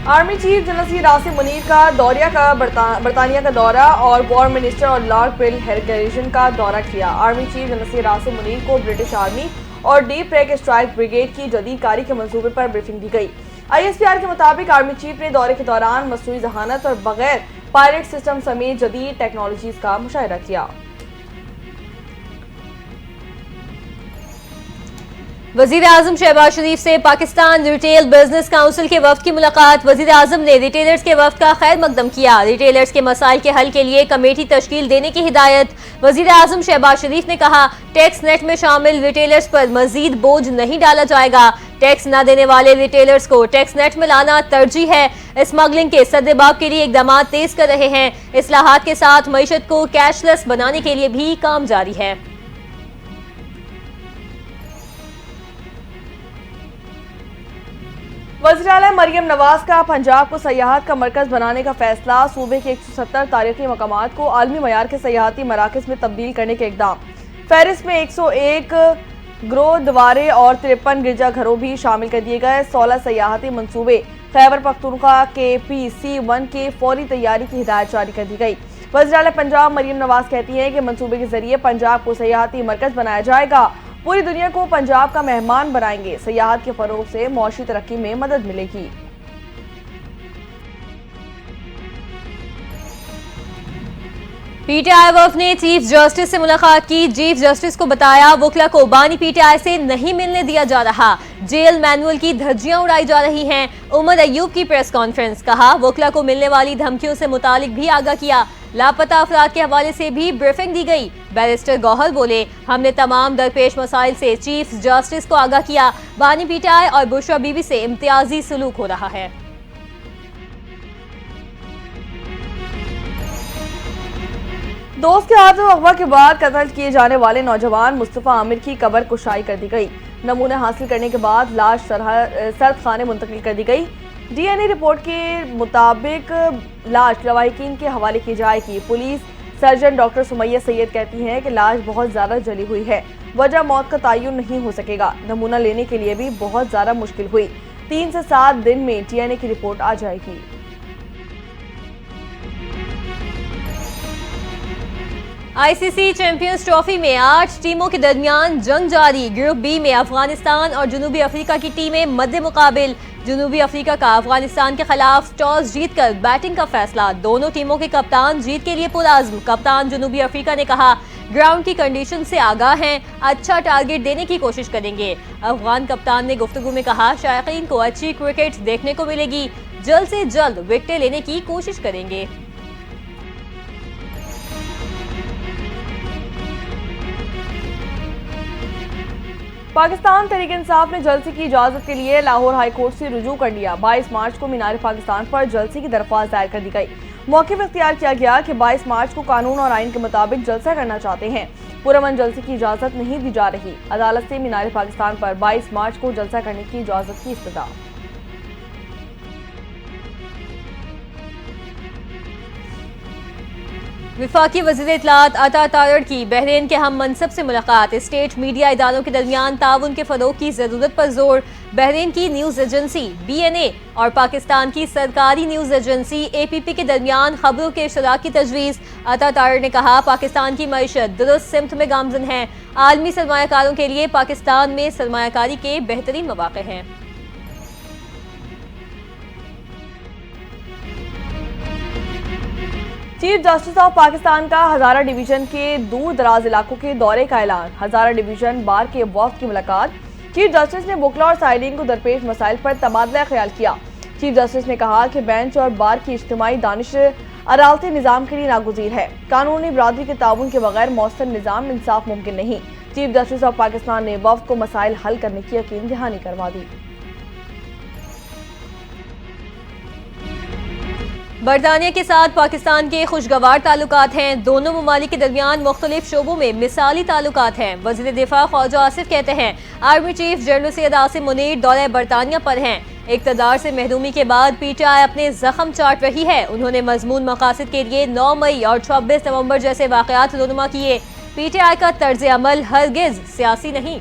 Army chief general सी Rasim Munir का बरतानिया का दौरा और वॉर मिनिस्टर और लॉर्ड पिल हेरिगेशन का दौरा किया। आर्मी चीफ जनरल सी रासिम मुनीर को ब्रिटिश आर्मी और डीप ट्रैक स्ट्राइक ब्रिगेड की जदीद कारी के मंसूबे पर ब्रीफिंग दी गई। ISPR के मुताबिक आर्मी चीफ ने दौरे के दौरान मसनूई जहानत और बगैर पायलट सिस्टम समेत जदीद टेक्नोलॉजीज का मुशाहिदा किया। वजीर आजम शहबाज शरीफ से पाकिस्तान रिटेल बिजनेस काउंसिल के वफ्द की मुलाकात। वजीर आजम ने रिटेलर्स के वफ्द का खैर मकदम किया। रिटेलर्स के मसाइल के हल के लिए कमेटी तश्कील देने की हिदायत। वजीर आजम शहबाज शरीफ ने कहा, टैक्स नेट में शामिल रिटेलर्स पर मजीद बोझ नहीं डाला जाएगा। टैक्स न देने वाले रिटेलर्स को टैक्स नेट में लाना तरजीह है। स्मगलिंग के सद्देबाब के लिए इकदाम तेज कर रहे हैं। इस्लाहात के साथ मईशत को कैशलेस बनाने के लिए भी काम जारी है। वज़ीर-ए-आला मरियम नवाज का पंजाब को सयाहत का मरकज बनाने का फैसला। सूबे के 170 तारीखी मकामात को आलमी मयार के सयाहती मराकज में तब्दील करने के इकदाम। फहरिस्त में 101 गुरुद्वारे और 53 गिरजाघरों भी शामिल कर दिए गए। 16 सयाहती मंसूबे खैबर पख्तूनख्वा के PC1 के फौरी तैयारी की हिदायत जारी कर दी गई। वज़ीर-ए-आला पंजाब मरियम नवाज कहती हैं कि मंसूबे के जरिए पंजाब को सयाहती मरकज बनाया जाएगा। पूरी दुनिया को पंजाब का मेहमान बनाएंगे। सयाहत के फरोग से मौशी तरक्की में मदद मिलेगी। PTI वफ़द ने चीफ जस्टिस से मुलाकात की। चीफ जस्टिस को बताया, वकला को बानी PTI से नहीं मिलने दिया जा रहा। जेल मैनुअल की धज्जियां उड़ाई जा रही हैं। उमर अयूब की प्रेस कॉन्फ्रेंस। कहा, वकला को मिलने वाली धमकियों से मुतालिक भी आगाह किया। लापता अफराद के हवाले से भी ब्रीफिंग दी गई। बैरिस्टर गौहर बोले, हमने तमाम दरपेश मसाइल से चीफ जस्टिस को आगाह किया। बानी PTI और बुशरा बीबी से इम्तियाजी सलूक हो रहा है। दोस्त के हाथों अगवा के बाद कत्ल किए जाने वाले नौजवान मुस्तफा आमिर की कब्र कुशाई कर दी गई। नमूने हासिल करने के बाद लाश सर्द खाने मुंतकिल कर दी गई। DNA रिपोर्ट के मुताबिक लाश लवाहिकीन के हवाले की जाएगी। Police surgeon doctor Sumaiya Syed कहती हैं कि लाश बहुत ज़्यादा जली हुई है। वजह मौत का तयन नहीं हो सकेगा। नमूना लेने के लिए भी बहुत ज़्यादा मुश्किल हुई। 3 से 7 दिन में DNA की रिपोर्ट आ जाएगी। ICC चैंपियंस ट्रॉफी में 8 टीमों के दरमियान जंग जारी। ग्रुप B में अफगानिस्तान और जनूबी अफ्रीका की टीमें मद्दे मुकाबिल। जनूबी अफ्रीका का अफगानिस्तान के खिलाफ टॉस जीतकर बैटिंग का फैसला। दोनों टीमों के कप्तान जीत के लिए पुरअज़्म। कप्तान जनूबी अफ्रीका ने कहा, ग्राउंड की कंडीशन से आगाह हैं, अच्छा टारगेट देने की कोशिश करेंगे। अफगान कप्तान ने गुफ्तगू में कहा, शायकीन को अच्छी क्रिकेट देखने को मिलेगी, जल्द से जल्द विकेटें लेने की कोशिश करेंगे। पाकिस्तान तहरीक इंसाफ ने जलसे की इजाजत के लिए लाहौर हाई कोर्ट से रुजू कर लिया। 22 मार्च को मीनार पाकिस्तान पर जलसे की दरख्वास्त दायर कर दी गई। मौक़िफ़ इख्तियार किया गया कि 22 मार्च को कानून और आइन के मुताबिक जलसा करना चाहते हैं। पुरअमन जलसे की इजाजत नहीं दी जा रही। अदालत से मीनार पाकिस्तान पर 22 मार्च को जलसा करने की इजाजत की इस्तदा। विफाकी वज़ीर इत्तलात अता तारड़ की बहरीन के हम मनसब से मुलाकात। स्टेट मीडिया इदारों के दरमियान ताउन के फ़रोग़ की ज़रूरत पर जोर। बहरीन की न्यूज़ एजेंसी BNA और पाकिस्तान की सरकारी न्यूज़ एजेंसी APP के दरमियान खबरों के इश्तराक की तजवीज़। अता तारड़ ने कहा, पाकिस्तान की मईशत दुरुस्त सिमत में गामज़न है। आलमी सरमायाकारों के लिए पाकिस्तान में सरमायाकारी के बेहतरीन मौक़े हैं। चीफ जस्टिस ऑफ पाकिस्तान का हजारा डिवीजन के दूर दराज इलाकों के दौरे का ऐलान। हजारा डिवीजन बार के वफ्द की मुलाकात। चीफ जस्टिस ने वकला और साइलिन को दरपेश मसाइल पर तबादला ख्याल किया। चीफ जस्टिस ने कहा कि बेंच और बार की इज्तिमाई दानिश अदालती निज़ाम के लिए नागुज़ीर है। कानूनी बरादरी के ताउन के बगैर मौसर निज़ाम इंसाफ मुमकिन नहीं। चीफ जस्टिस ऑफ पाकिस्तान ने वफ्द को मसाइल हल करने की यकीन दहानी करवा दी। बरतानिया के साथ पाकिस्तान के खुशगवार ताल्लुकात हैं। दोनों ममालिक के दरमियान मुख्तलिफ शोबों में मिसाली ताल्लुकात हैं। वज़ीर दिफा ख्वाजा आसिफ कहते हैं, army chief general Syed Asim Munir दौरे बरतानिया पर हैं। इक़्तिदार से महरूमी के बाद PTI अपने जख्म चाट रही है। उन्होंने मजमून मकासद के लिए 9 मई और 26 नवंबर जैसे वाक़यात रुनुमा किए। PTI का तर्ज अमल हरगिज़ सियासी नहीं।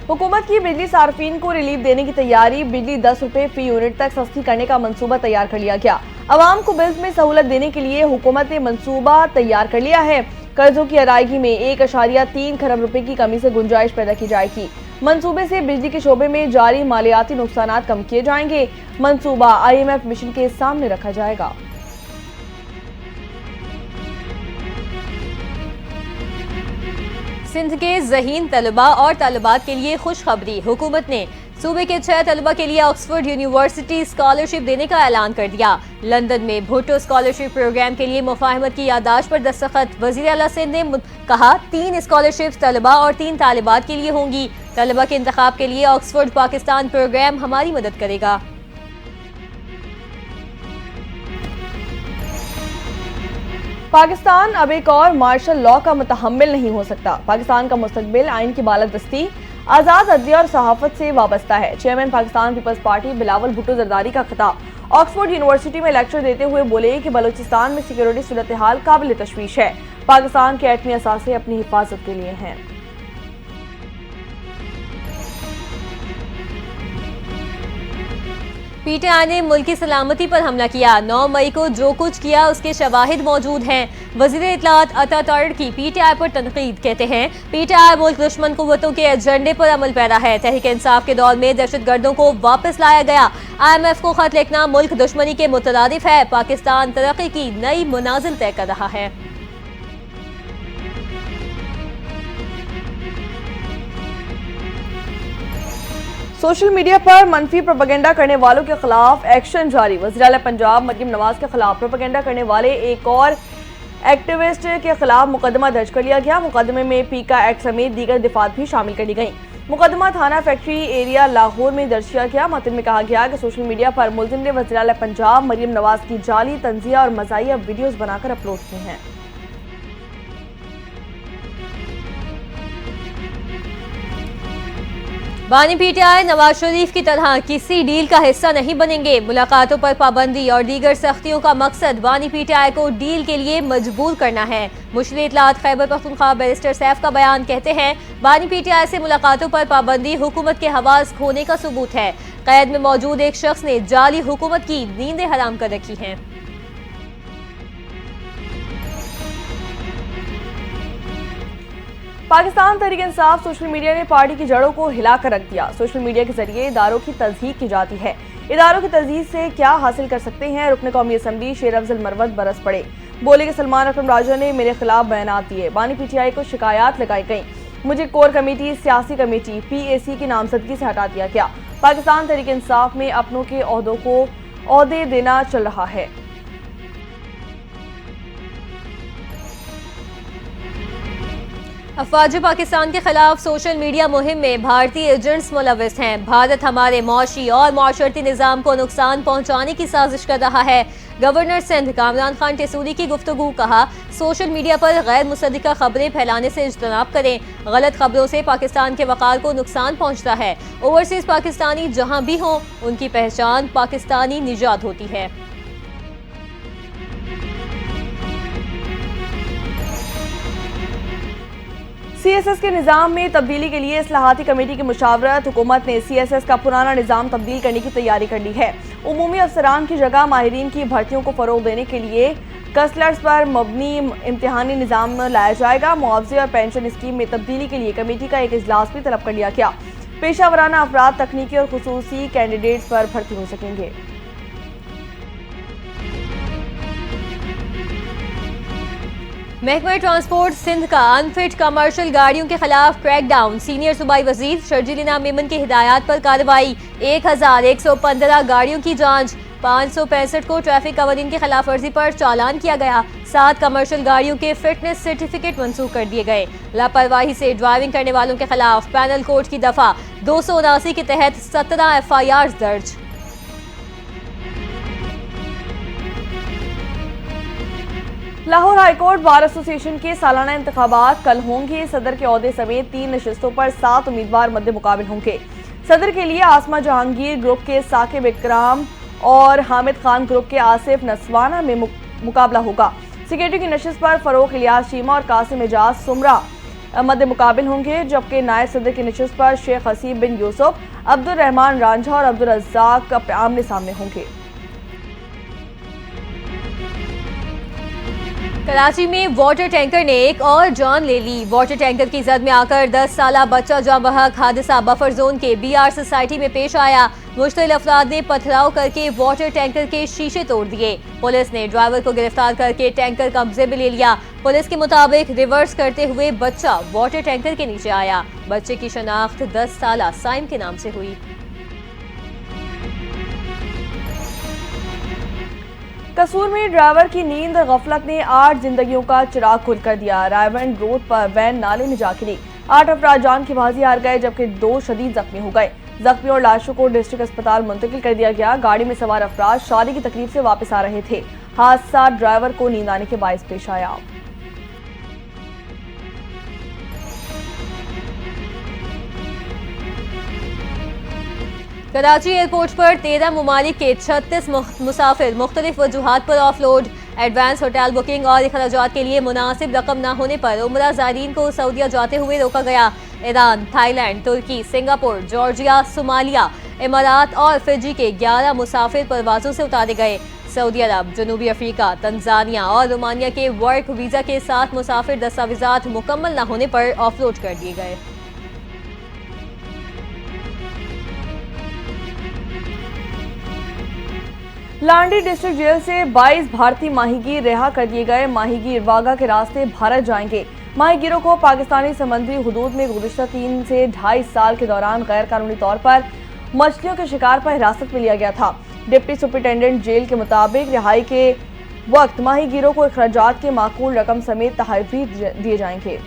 हुकूमत की बिजली सार्फिन को रिलीफ देने की तैयारी, बिजली 10 रुपए फी यूनिट तक सस्ती करने का मंसूबा तैयार कर लिया गया। आवाम को बिल्स में सहूलत देने के लिए हुकूमत ने मंसूबा तैयार कर लिया है। कर्जों की अदायगी में 1.3 खरब रुपए की कमी से गुंजाइश पैदा की जाएगी। मंसूबे से बिजली के शोबे में जारी मालियाती नुकसानात कम किए जाएंगे। मंसूबा IMF मिशन के सामने रखा जाएगा। सिंध के ज़हीन तलबा और तलबात के लिए खुशखबरी। हुकूमत ने सूबे के 6 तलबा के लिए ऑक्सफोर्ड यूनिवर्सिटी स्कॉलरशिप देने का ऐलान कर दिया। लंदन में भुट्टो स्कॉलरशिप प्रोग्राम के लिए मुफाहमत की याददाश्त पर दस्तखत। वज़ीर आला सिंध ने कहा 3 स्कॉलरशिप्स तलबा और 3 तालिबात के लिए होंगी। तलबा के इंतखाब के लिए ऑक्सफोर्ड पाकिस्तान प्रोग्राम हमारी मदद करेगा। पाकिस्तान अब एक और मार्शल लॉ का मुतहम्मिल नहीं हो सकता। पाकिस्तान का मुस्तकबिल आइन की बालादस्ती, आज़ाद अदलिया और सहाफत से वाबस्ता है। Chairman Pakistan Peoples Party Bilawal Bhutto Zardari का खिताब। ऑक्सफोर्ड यूनिवर्सिटी में लेक्चर देते हुए बोले कि बलूचिस्तान में सिक्योरिटी सूरत हाल काबिल तशवीश है। पाकिस्तान के एटमी असासे अपनी हिफाजत के लिए हैं। PTI ने मुल्क की सलामती पर हमला किया। 9 मई को जो कुछ किया उसके शवाहिद मौजूद हैं। वज़ीर इत्तलात अता तर्र की PTI पर तनकीद, कहते हैं PTI मुल्क दुश्मन कुव्वतों के एजेंडे पर अमल पैरा है। तहरीक इंसाफ के दौर में दहशतगर्दों को वापस लाया गया। IMF को खत लिखना मुल्क दुश्मनी के मुतरादिफ है। पाकिस्तान तरक्की की नई मनाजिल तय कर रहा है। सोशल मीडिया पर मनफी प्रोपेगेंडा करने वालों के खिलाफ एक्शन जारी। वज़ीर आला पंजाब मरियम नवाज के खिलाफ प्रोपेगेंडा करने वाले एक और एक्टिविस्ट के खिलाफ मुकदमा दर्ज कर लिया गया। मुकदमे में पीका एक्ट समेत दीगर दिफात भी शामिल कर ली गई। मुकदमा थाना फैक्ट्री एरिया लाहौर में दर्ज किया गया। मतन में कहा गया कि सोशल मीडिया पर मुलजिम ने वज़ीर आला पंजाब मरियम नवाज की जाली तंजिया और मज़ाहिया वीडियोज बनाकर अपलोड किए हैं। बानी PTI नवाज शरीफ की तरह किसी डील का हिस्सा नहीं बनेंगे। मुलाकातों पर पाबंदी और दीगर सख्तियों का मकसद बानी PTI को डील के लिए मजबूर करना है। मुशरिर इत्तलात खैबर पख्तूनख्वा बैरिस्टर सैफ का बयान, कहते हैं बानी PTI से मुलाकातों पर पाबंदी हुकूमत के हवास खोने का सबूत है। कैद में मौजूद एक शख्स ने जाली हुकूमत की नींदें हराम कर रखी हैं। पाकिस्तान तहरीक इंसाफ सोशल मीडिया ने पार्टी की जड़ों को हिलाकर रख दिया। सोशल मीडिया के जरिए इदारों की तज़हीक की जाती है। इदारों की तज़हीक से क्या हासिल कर सकते हैं? रुकन कौमी असम्बली शेर अफजल मरवत बरस पड़े, बोले कि सलमान अकरम राजा ने मेरे खिलाफ बयानात दिए। बानी PTI को शिकायत लगाई गई। मुझे कोर कमेटी, सियासी कमेटी PAC की नामजदगी से हटा दिया गया। पाकिस्तान तहरीक इंसाफ में अपनों के ओहदों को ओहदे देना चल रहा है। अफवाज पाकिस्तान के खिलाफ सोशल मीडिया मुहिम में भारतीय एजेंट्स मुलविस हैं। भारत हमारे मौशी और माशरती निज़ाम को नुकसान पहुंचाने की साजिश कर रहा है। गवर्नर सिंध कामरान खान टेसूरी की गुफ्तगू, कहा सोशल मीडिया पर गैर मुसद्दिका खबरें फैलाने से इज्तनाब करें। गलत खबरों से पाकिस्तान के वक़ार को नुकसान पहुंचता है। ओवरसीज पाकिस्तानी जहां भी हों उनकी पहचान पाकिस्तानी निजात होती है। CSS के निज़ाम में तब्दीली के लिए इस्लाहाती कमेटी की मुशावरत। हुकूमत ने CSS का पुराना निज़ाम तब्दील करने की तैयारी कर ली है। उमूमी अफसरान की जगह माहिरीन की भर्तियों को फ़रोग़ देने के लिए कस्लर्स पर मबनी इम्तिहानी निज़ाम लाया जाएगा। मुआवजे और पेंशन स्कीम में तब्दीली के लिए कमेटी का एक इजलास भी तलब कर लिया गया। पेशा वराना अफराद तकनीकी और खुसूसी कैंडिडेट्स पर भर्ती हो सकेंगे। महकमा ट्रांसपोर्ट सिंध का अनफिट कमर्शियल गाड़ियों के खिलाफ क्रैकडाउन। सीनियर सूबाई वजीर शर्जील मेमन की हिदायत पर कार्रवाई। 1115 गाड़ियों की जांच। 565 को ट्रैफिक कवानीन की खिलाफ वर्जी पर चालान किया गया। 7 कमर्शियल गाड़ियों के फिटनेस सर्टिफिकेट मंसूख कर दिए गए। लापरवाही से ड्राइविंग करने वालों के खिलाफ पैनल कोर्ट की दफा 279 के तहत 17 FIR दर्ज। लाहौर हाईकोर्ट बार एसोसिएशन के सालाना इंतखाबात कल होंगे। सदर के ओहदे समेत 3 नशिस्तों पर 7 उम्मीदवार मद्दे मुकाबिल होंगे। सदर के लिए आसमा जहांगीर ग्रुप के साकिब इकराम और हामिद खान ग्रुप के आसिफ नसवाना में मुकाबला होगा। सेक्रेटरी की नशिस्त पर फरोख इलियास चीमा और कासिम एजाज सुमरा मद्दे मुकाबिल होंगे, जबकि नायब सदर की नशिस्त पर शेख हसीब बिन यूसुफ, अब्दुल रहमान रांझा और अब्दुल रज़्ज़ाक आमने सामने होंगे। कराची में वाटर टैंकर ने एक और जान ले ली। वाटर टैंकर की जद में आकर 10 साला बच्चा जाँ बहक। हादसा बफर जोन के BR सोसाइटी में पेश आया। मुश्तिल अफराद ने पथराव करके वाटर टैंकर के शीशे तोड़ दिए। पुलिस ने ड्राइवर को गिरफ्तार करके टैंकर कब्जे में ले लिया। पुलिस के मुताबिक रिवर्स करते हुए बच्चा वाटर टैंकर के नीचे आया। बच्चे की शनाख्त 10 साला साइम के नाम से हुई। कसूर में ड्राइवर की नींद और गफलत ने 8 जिंदगियों का चिराग खुल कर दिया। रायवंड रोड पर वैन नाले में जा गिरी। 8 अफराद जान की बाजी हार गए, जबकि 2 शदीद जख्मी हो गए। जख्मी और लाशों को डिस्ट्रिक्ट अस्पताल मुंतकिल कर दिया गया। गाड़ी में सवार अफराद शादी की तकरीब से वापस आ रहे थे। हादसा ड्राइवर को नींद आने के बायस पेश आया। कराची एयरपोर्ट पर 13 ममालिक के 36 मुसाफिर मुख्तलिफ वजूहात पर ऑफलोड। एडवांस होटल बुकिंग और अखराजात के लिए मुनासिब रकम न होने पर उमरा ज़ायरीन को सऊदीया जाते हुए रोका गया। ईरान, थाईलैंड, तुर्की, सिंगापुर, जॉर्जिया, सोमालिया, इमारात और फिजी के 11 मुसाफिर परवाजों से उतारे गए। सऊदी अरब, जनूबी अफ्रीका, तंजानिया और रोमानिया के वर्क वीज़ा के साथ मुसाफिर दस्तावेजात मुकम्मल न होने पर ऑफलोड कर दिए गए। लांडी डिस्ट्रिक्ट जेल से 22 भारतीय माहीगीर रिहा कर दिए गए। माहीगीर वागा के रास्ते भारत जाएंगे। माहीगीरों को पाकिस्तानी समंदरी हुदूद में गुज़िश्ता 3 से 2.5 साल के दौरान गैर कानूनी तौर पर मछलियों के शिकार पर हिरासत में लिया गया था। डिप्टी सुपरिटेंडेंट जेल के मुताबिक रिहाई के वक्त माहीगीरों को अखराजात के माकूल रकम समेत तहफ़्फ़ीज़ दिए जाएंगे।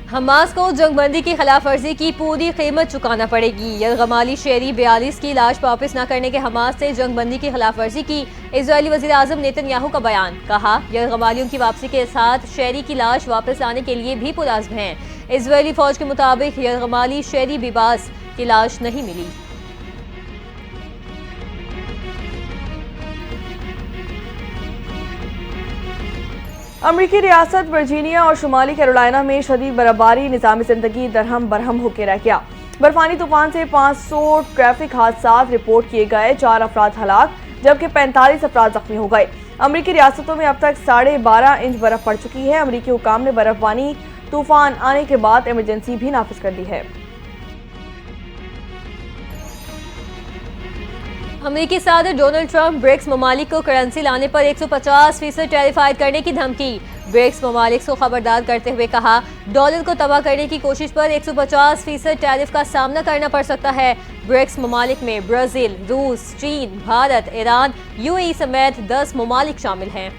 हमास को जंगबंदी की खिलाफ वर्जी की पूरी कीमत चुकाना पड़ेगी। यरगमाली शहरी 42 की लाश वापस न करने के हमास से जंगबंदी की खिलाफ वर्जी की इजरायली वज़ीर आज़म नेतन्याहू का बयान। कहा, यरगमालियों की वापसी के साथ शहरी की लाश वापस लाने के लिए भी पुरअज़्म हैं। इजरायली फौज के मुताबिक यरगमाली शहरी बिबास की लाश नहीं मिली। अमरीकी रियासत वर्जीनिया और शुमाली कैरोलिना में शदीद बर्फबारी निज़ाम ज़िंदगी दरहम बरहम होकर रह गया। बर्फानी तूफान से 500 ट्रैफिक हादसा रिपोर्ट किए गए। 4 अफराद हलाक जबकि 45 अफराद जख्मी हो गए। अमरीकी रियासतों में अब तक 12.5 इंच बर्फ पड़ चुकी है। अमरीकी हुकाम ने बर्फबानी तूफान आने के बाद इमरजेंसी भी नाफिज कर दी है। अमेरिकी सदर डोनाल्ड ट्रंप ब्रिक्स ममालिक को करेंसी लाने पर 150% टैरिफ आयद करने की धमकी। ब्रिक्स ममालिक को खबरदार करते हुए कहा, डॉलर को तबाह करने की कोशिश पर 150% टैरिफ का सामना करना पड़ सकता है। ब्रिक्स ममालिक में ब्राजील, रूस, चीन, भारत, ईरान, UAE समेत 10 ममालिक शामिल हैं।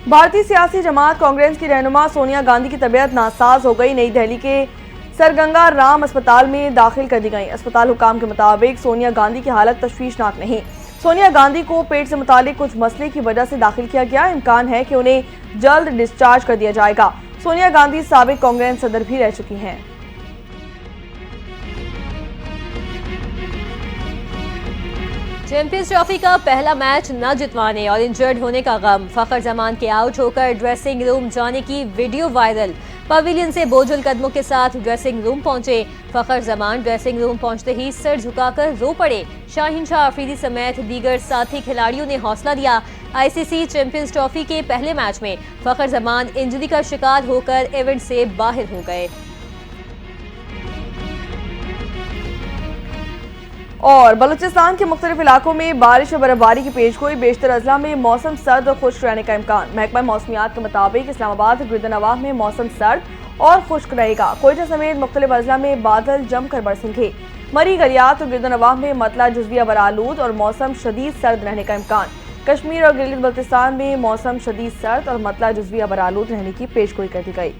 भारतीय सियासी जमात कांग्रेस की रहनुमा सोनिया गांधी की तबीयत नासाज हो गई। नई दिल्ली के सरगंगा राम अस्पताल में दाखिल कर दी गई। अस्पताल हुकाम के मुताबिक सोनिया गांधी की हालत तशवीशनाक नहीं। सोनिया गांधी को पेट से मुतालिक कुछ मसले की वजह से दाखिल किया गया। इम्कान है कि उन्हें जल्द डिस्चार्ज कर दिया जाएगा। सोनिया गांधी साबिक कांग्रेस सदर भी रह चुकी हैं। चैंपियंस ट्रॉफी का पहला मैच न जितवाने और इंजर्ड होने का गम। फखर जमान के आउट होकर ड्रेसिंग रूम जाने की वीडियो वायरल। पवेलियन से बोझल कदमों के साथ ड्रेसिंग रूम पहुंचे। फखर जमान ड्रेसिंग रूम पहुंचते ही सर झुकाकर रो पड़े। शाहीन शाह अफरीदी समेत दीगर साथी खिलाड़ियों ने हौसला दिया। ICC चैंपियंस ट्रॉफी के पहले मैच में फखर जमान इंजरी का शिकार होकर इवेंट से बाहर हो गए। और बलूचिस्तान के मुख्तलिफ इलाकों में बारिश और बर्फबारी की पेशगोई। बेशतर अजला में मौसम सर्द और खुश्क रहने का इम्कान। महकमा मौसमियात के मुताबिक इस्लामाबाद और गिरदनवाह में मौसम सर्द और खुश्क रहेगा। कोयटा समेत मुख्तलिफ अजला में बादल जमकर बरसेंगे। मरी, गलियात और गिरदनवाह में मतला जुज़वी बरालूद और मौसम शदीद सर्द रहने का इम्कान। कश्मीर और गिलगित बल्तिस्तान में मौसम शदीद सर्द और मतला जुज़वी बरालूद रहने की पेशगोई कर दी गई।